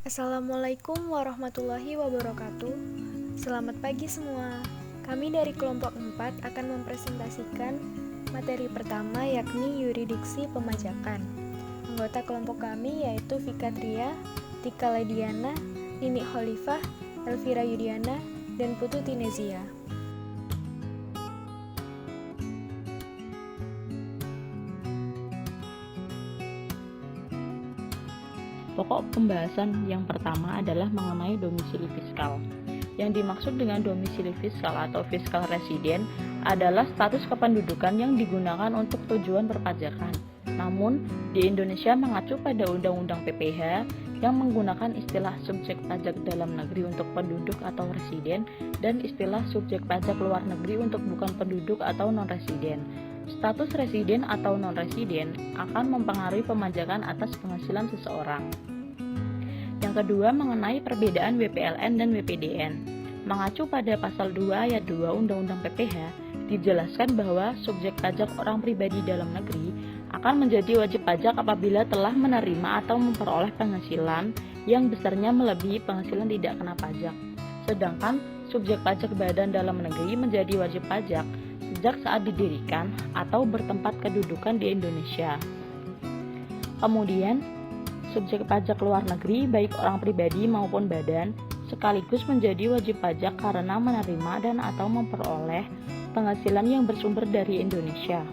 Assalamualaikum warahmatullahi wabarakatuh. Selamat pagi semua. Kami dari kelompok 4 akan mempresentasikan materi pertama yakni yuridiksi pemajakan. Anggota kelompok kami yaitu Vika Tria, Tika Lediana, Nini Khalifah, Elvira Yudiana, dan Putu Tinezia. Pokok pembahasan yang pertama adalah mengenai domisili fiskal. Yang dimaksud dengan domisili fiskal atau fiskal residen adalah status kependudukan yang digunakan untuk tujuan perpajakan. Namun, di Indonesia mengacu pada Undang-Undang PPH yang menggunakan istilah subjek pajak dalam negeri untuk penduduk atau residen dan istilah subjek pajak luar negeri untuk bukan penduduk atau non-residen. Status residen atau non-residen akan mempengaruhi pemajakan atas penghasilan seseorang. Yang kedua mengenai perbedaan WPLN dan WPDN. Mengacu pada pasal 2 ayat 2 Undang-Undang PPH, dijelaskan bahwa subjek pajak orang pribadi dalam negeri akan menjadi wajib pajak apabila telah menerima atau memperoleh penghasilan yang besarnya melebihi penghasilan tidak kena pajak. Sedangkan subjek pajak badan dalam negeri menjadi wajib pajak sejak saat didirikan atau bertempat kedudukan di Indonesia. Kemudian, subjek pajak luar negeri baik orang pribadi maupun badan sekaligus menjadi wajib pajak karena menerima dan atau memperoleh penghasilan yang bersumber dari Indonesia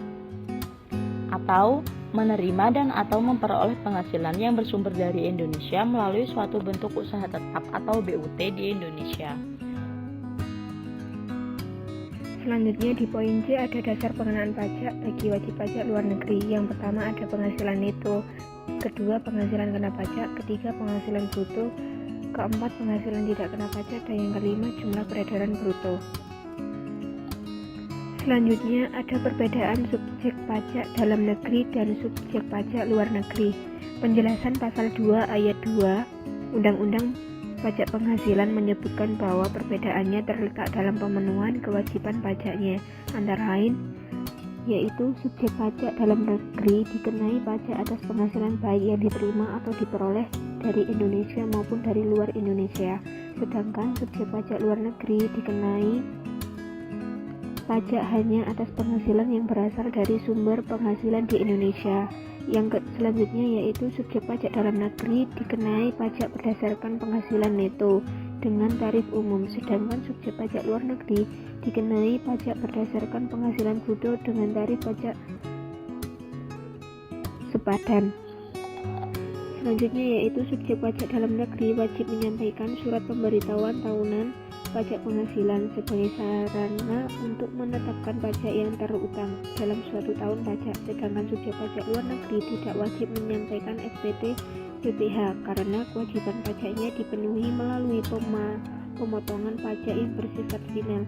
atau menerima dan atau memperoleh penghasilan yang bersumber dari Indonesia melalui suatu bentuk usaha tetap atau BUT di Indonesia. Selanjutnya di poin C ada dasar pengenaan pajak bagi wajib pajak luar negeri. Yang pertama ada penghasilan neto, kedua penghasilan kena pajak, ketiga penghasilan bruto, keempat penghasilan tidak kena pajak, dan yang kelima jumlah peredaran bruto. Selanjutnya ada perbedaan subjek pajak dalam negeri dan subjek pajak luar negeri. Penjelasan pasal 2 ayat 2 Undang-Undang Pajak Penghasilan menyebutkan bahwa perbedaannya terletak dalam pemenuhan kewajiban pajaknya, antara lain yaitu subjek pajak dalam negeri dikenai pajak atas penghasilan baik yang diterima atau diperoleh dari Indonesia maupun dari luar Indonesia, sedangkan subjek pajak luar negeri dikenai pajak hanya atas penghasilan yang berasal dari sumber penghasilan di Indonesia. Yang selanjutnya yaitu subjek pajak dalam negeri dikenai pajak berdasarkan penghasilan neto dengan tarif umum, sedangkan subjek pajak luar negeri dikenai pajak berdasarkan penghasilan bruto dengan tarif pajak sepadan. Selanjutnya yaitu subjek pajak dalam negeri wajib menyampaikan surat pemberitahuan tahunan pajak penghasilan sebagai sarana untuk menetapkan pajak yang terutang dalam suatu tahun pajak, sedangkan subjek pajak luar negeri tidak wajib menyampaikan SPT PPH karena kewajiban pajaknya dipenuhi melalui pemotongan pajak yang bersifat final.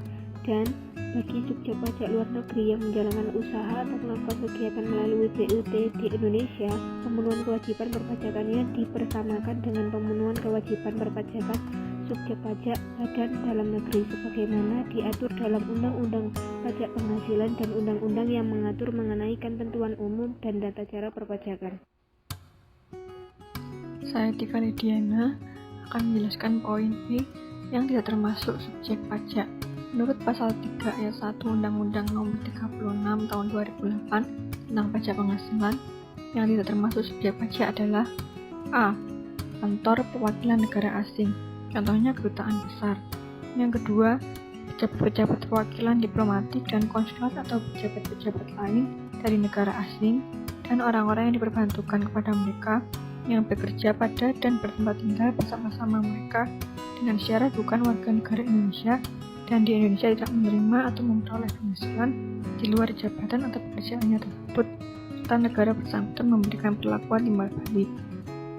Dan bagi subjek pajak luar negeri yang menjalankan usaha atau melakukan kegiatan melalui BUT di Indonesia, pemenuhan kewajiban perpajakannya dipersamakan dengan pemenuhan kewajiban perpajakan subjek pajak badan dalam negeri sebagaimana diatur dalam Undang-Undang Pajak Penghasilan dan Undang-Undang yang mengatur mengenai ketentuan umum dan tata cara perpajakan. Saya Tika Lediana akan menjelaskan poin B yang tidak termasuk subjek pajak. Menurut pasal 3 ayat 1 Undang-Undang Nomor 36 Tahun 2008 tentang pajak penghasilan, yang tidak termasuk subjek pajak adalah A. Kantor perwakilan negara asing, contohnya kedutaan besar. Yang kedua, pejabat-pejabat perwakilan diplomatik dan konsulat atau pejabat-pejabat lain dari negara asing dan orang-orang yang diperbantukan kepada mereka yang bekerja pada dan bertempat tinggal bersama-sama mereka dengan syarat bukan warga negara Indonesia dan di Indonesia tidak menerima atau memperoleh penghasilan di luar jabatan atau pekerjaannya tersebut, serta negara bersangkutan memberikan perlakuan timbal balik.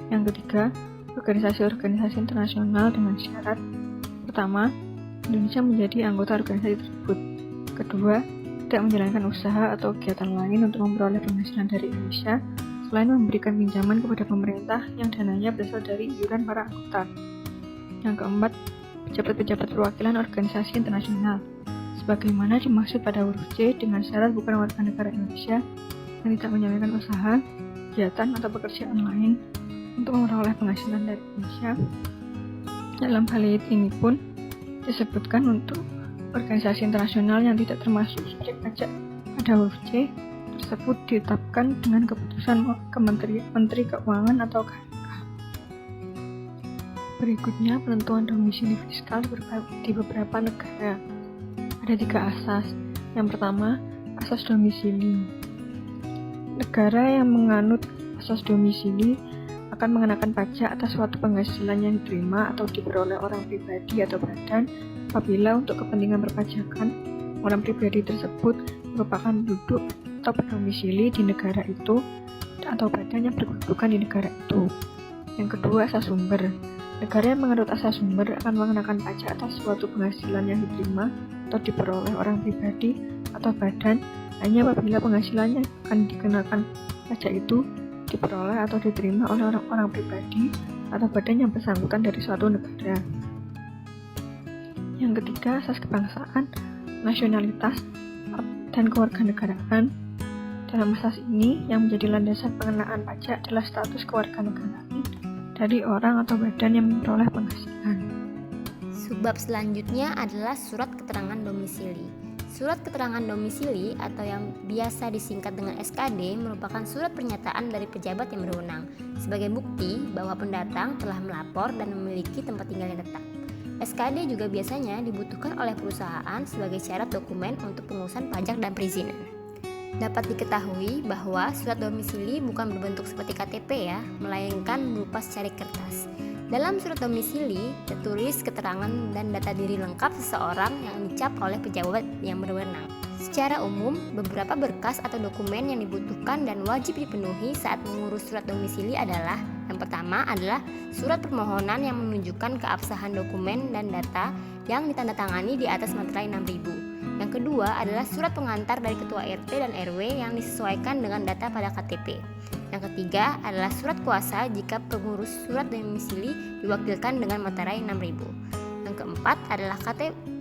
Yang ketiga, organisasi-organisasi internasional dengan syarat: pertama, Indonesia menjadi anggota organisasi tersebut. Kedua, tidak menjalankan usaha atau kegiatan lain untuk memperoleh penghasilan dari Indonesia selain memberikan pinjaman kepada pemerintah yang dananya berasal dari iuran para anggota. Yang keempat, pejabat-pejabat perwakilan organisasi internasional, sebagaimana dimaksud pada huruf C dengan syarat bukan warga negara Indonesia yang tidak menjalankan usaha, kegiatan atau pekerjaan lain untuk memperoleh penghasilan dari Indonesia. Dalam hal ini pun disebutkan untuk organisasi internasional yang tidak termasuk subjek pajak pada huruf C tersebut ditetapkan dengan keputusan Menteri Keuangan atau KPK. Berikutnya penentuan domisili fiskal di beberapa negara. Ada 3 asas. Yang pertama, asas domisili. Negara yang menganut asas domisili akan mengenakan pajak atas suatu penghasilan yang diterima atau diperoleh orang pribadi atau badan apabila untuk kepentingan perpajakan orang pribadi tersebut merupakan penduduk atau berdomisili di negara itu atau badan yang berkedudukan di negara itu. Yang kedua, asas sumber. Negara yang menganut asas sumber akan mengenakan pajak atas suatu penghasilan yang diterima atau diperoleh orang pribadi atau badan hanya apabila penghasilannya akan dikenakan pajak itu diperoleh atau diterima oleh orang pribadi atau badan yang bersangkutan dari suatu negara. Yang ketiga, asas kebangsaan, nasionalitas, dan kewarganegaraan. Dalam asas ini, yang menjadi landasan pengenaan pajak adalah status kewarganegaraan dari orang atau badan yang memperoleh penghasilan. Subbab selanjutnya adalah surat keterangan domisili. Surat keterangan domisili atau yang biasa disingkat dengan SKD merupakan surat pernyataan dari pejabat yang berwenang sebagai bukti bahwa pendatang telah melapor dan memiliki tempat tinggal yang tetap. SKD juga biasanya dibutuhkan oleh perusahaan sebagai syarat dokumen untuk pengurusan pajak dan perizinan. Dapat diketahui bahwa surat domisili bukan berbentuk seperti KTP ya, melainkan berupa secari kertas. Dalam surat domisili tertulis keterangan dan data diri lengkap seseorang yang dicap oleh pejabat yang berwenang. Secara umum, beberapa berkas atau dokumen yang dibutuhkan dan wajib dipenuhi saat mengurus surat domisili adalah: yang pertama adalah surat permohonan yang menunjukkan keabsahan dokumen dan data yang ditandatangani di atas materai 6000. Yang kedua adalah surat pengantar dari ketua RT dan RW yang disesuaikan dengan data pada KTP. Yang ketiga adalah surat kuasa jika pengurus surat domisili diwakilkan dengan materai 6000. Yang keempat adalah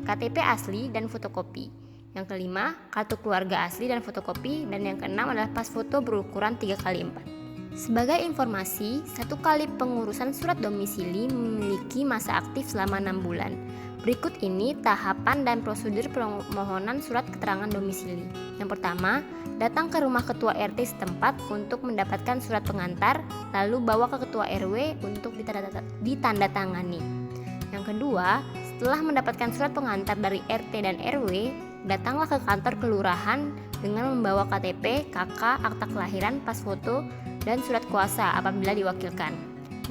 KTP asli dan fotokopi. Yang kelima, kartu keluarga asli dan fotokopi. Dan yang keenam adalah pas foto berukuran 3x4. Sebagai informasi, 1 kali pengurusan surat domisili memiliki masa aktif selama 6 bulan. Berikut ini tahapan dan prosedur permohonan surat keterangan domisili. Yang pertama, datang ke rumah ketua RT setempat untuk mendapatkan surat pengantar, lalu bawa ke ketua RW untuk ditandatangani. Yang kedua, setelah mendapatkan surat pengantar dari RT dan RW, datanglah ke kantor kelurahan dengan membawa KTP, KK, akta kelahiran, pas foto, dan surat kuasa apabila diwakilkan.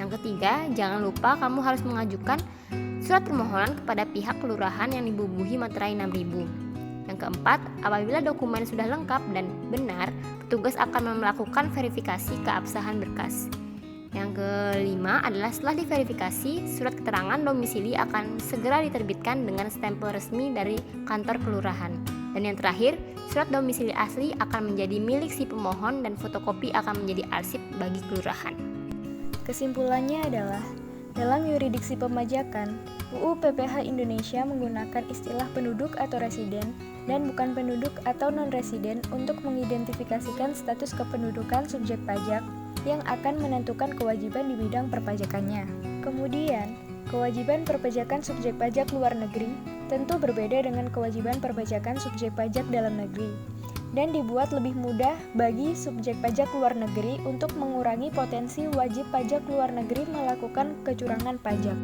Yang ketiga, jangan lupa kamu harus mengajukan surat permohonan kepada pihak kelurahan yang dibubuhi materai 6000. Yang keempat, apabila dokumen sudah lengkap dan benar, petugas akan melakukan verifikasi keabsahan berkas. Yang kelima adalah setelah diverifikasi, surat keterangan domisili akan segera diterbitkan dengan stempel resmi dari kantor kelurahan. Dan yang terakhir, surat domisili asli akan menjadi milik si pemohon dan fotokopi akan menjadi arsip bagi kelurahan. Kesimpulannya adalah, dalam yuridiksi pemajakan, UU PPH Indonesia menggunakan istilah penduduk atau residen dan bukan penduduk atau non-residen untuk mengidentifikasikan status kependudukan subjek pajak yang akan menentukan kewajiban di bidang perpajakannya. Kemudian, kewajiban perpajakan subjek pajak luar negeri tentu berbeda dengan kewajiban perpajakan subjek pajak dalam negeri, dan dibuat lebih mudah bagi subjek pajak luar negeri untuk mengurangi potensi wajib pajak luar negeri melakukan kecurangan pajak.